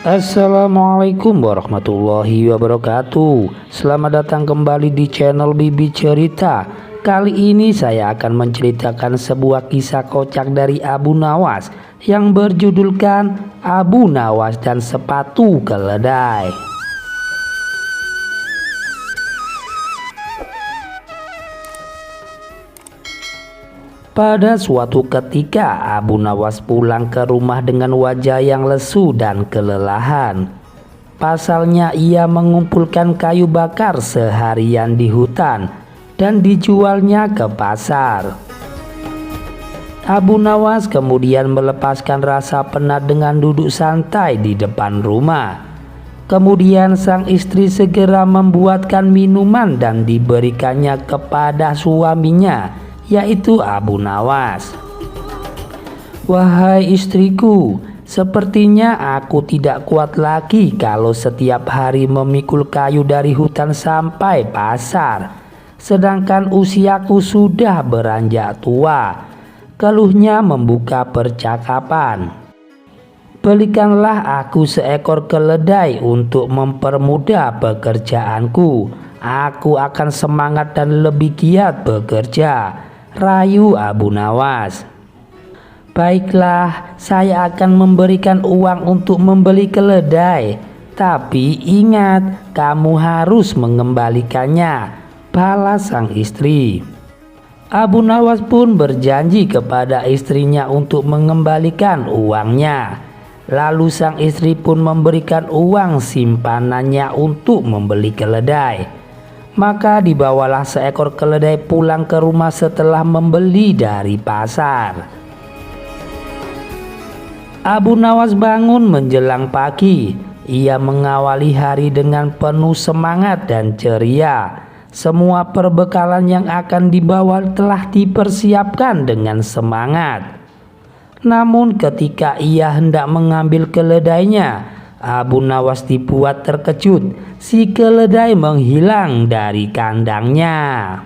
Assalamualaikum warahmatullahi wabarakatuh. Selamat datang kembali di channel Bibi Cerita. Kali ini saya akan menceritakan sebuah kisah kocak dari Abu Nawas yang berjudulkan Abu Nawas dan Sepatu Keledai. Pada suatu ketika Abu Nawas pulang ke rumah dengan wajah yang lesu dan kelelahan. Pasalnya ia mengumpulkan kayu bakar seharian di hutan dan dijualnya ke pasar. Abu Nawas kemudian melepaskan rasa penat dengan duduk santai di depan rumah. Kemudian sang istri segera membuatkan minuman dan diberikannya kepada suaminya, yaitu Abu Nawas. "Wahai istriku, sepertinya aku tidak kuat lagi kalau setiap hari memikul kayu dari hutan sampai pasar, sedangkan usiaku sudah beranjak tua," keluhnya membuka percakapan. "Belikanlah aku seekor keledai untuk mempermudah pekerjaanku. Aku akan semangat dan lebih giat bekerja," rayu Abu Nawas. "Baiklah, saya akan memberikan uang untuk membeli keledai. Tapi ingat, kamu harus mengembalikannya," balas sang istri. Abu Nawas pun berjanji kepada istrinya untuk mengembalikan uangnya. Lalu sang istri pun memberikan uang simpanannya untuk membeli keledai. Maka dibawalah seekor keledai pulang ke rumah setelah membeli dari pasar. Abu Nawas bangun menjelang pagi. Ia mengawali hari dengan penuh semangat dan ceria. Semua perbekalan yang akan dibawa telah dipersiapkan dengan semangat. Namun ketika ia hendak mengambil keledainya, Abu Nawas dibuat terkejut. Si keledai menghilang dari kandangnya.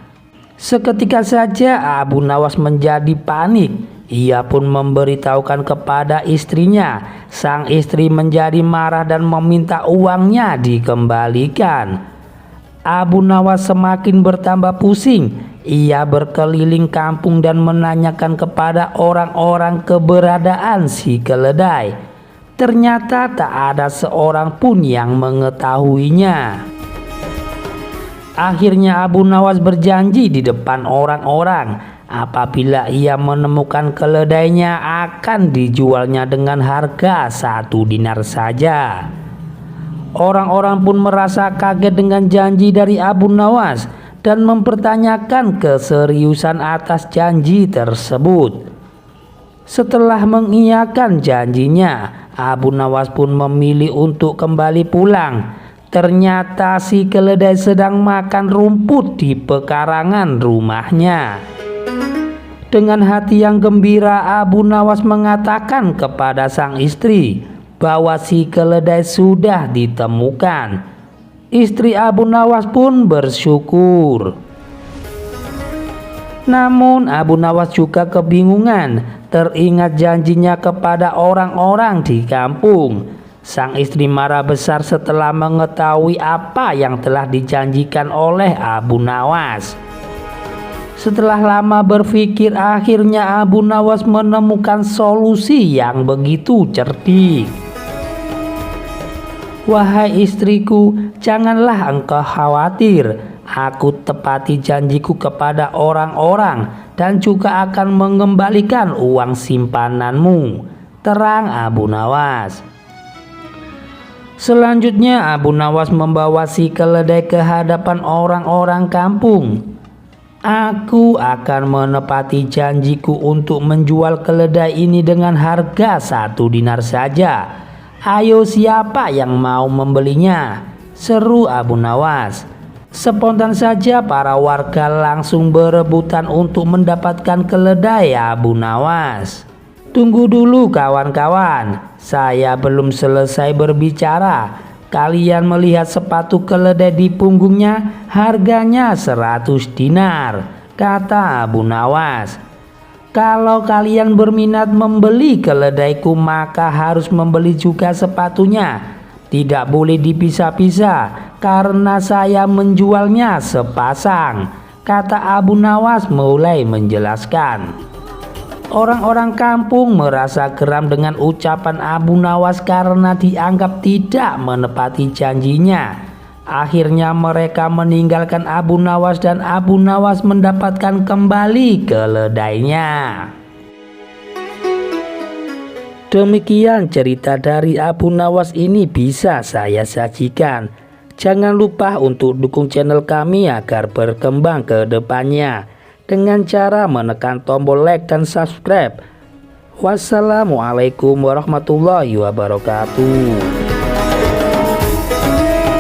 Seketika saja Abu Nawas menjadi panik. Ia pun memberitahukan kepada istrinya. Sang istri menjadi marah dan meminta uangnya dikembalikan. Abu Nawas semakin bertambah pusing. Ia berkeliling kampung dan menanyakan kepada orang-orang keberadaan si keledai. Ternyata tak ada seorang pun yang mengetahuinya. Akhirnya Abu Nawas berjanji di depan orang-orang, apabila ia menemukan keledainya akan dijualnya dengan harga 1 dinar saja. Orang-orang pun merasa kaget dengan janji dari Abu Nawas dan mempertanyakan keseriusan atas janji tersebut. Setelah mengiyakan janjinya, Abu Nawas pun memilih untuk kembali pulang. Ternyata si keledai sedang makan rumput di pekarangan rumahnya. Dengan hati yang gembira, Abu Nawas mengatakan kepada sang istri bahwa si keledai sudah ditemukan. Istri Abu Nawas pun bersyukur. Namun Abu Nawas juga kebingungan. Teringat janjinya kepada orang-orang di kampung. Sang istri marah besar setelah mengetahui apa yang telah dijanjikan oleh Abu Nawas. Setelah lama berpikir, akhirnya Abu Nawas menemukan solusi yang begitu cerdik. "Wahai istriku, janganlah engkau khawatir. Aku tepati janjiku kepada orang-orang dan juga akan mengembalikan uang simpananmu," terang Abu Nawas. Selanjutnya Abu Nawas membawa si keledai ke hadapan orang-orang kampung. "Aku akan menepati janjiku untuk menjual keledai ini dengan harga 1 dinar saja. Ayo, siapa yang mau membelinya?" seru Abu Nawas. Spontan saja para warga langsung berebutan untuk mendapatkan keledai Abu Nawas. "Tunggu dulu kawan-kawan, saya belum selesai berbicara. Kalian melihat sepatu keledai di punggungnya, harganya 100 dinar, kata Abu Nawas. Kalau kalian berminat membeli keledaiku, maka harus membeli juga sepatunya. Tidak boleh dipisah-pisah karena saya menjualnya sepasang, kata Abu Nawas mulai menjelaskan. Orang-orang kampung merasa geram dengan ucapan Abu Nawas karena dianggap tidak menepati janjinya. Akhirnya mereka meninggalkan Abu Nawas dan Abu Nawas mendapatkan kembali keledainya. Demikian cerita dari Abu Nawas ini bisa saya sajikan. Jangan lupa untuk dukung channel kami agar berkembang ke depannya dengan cara menekan tombol like dan subscribe. Wassalamualaikum warahmatullahi wabarakatuh.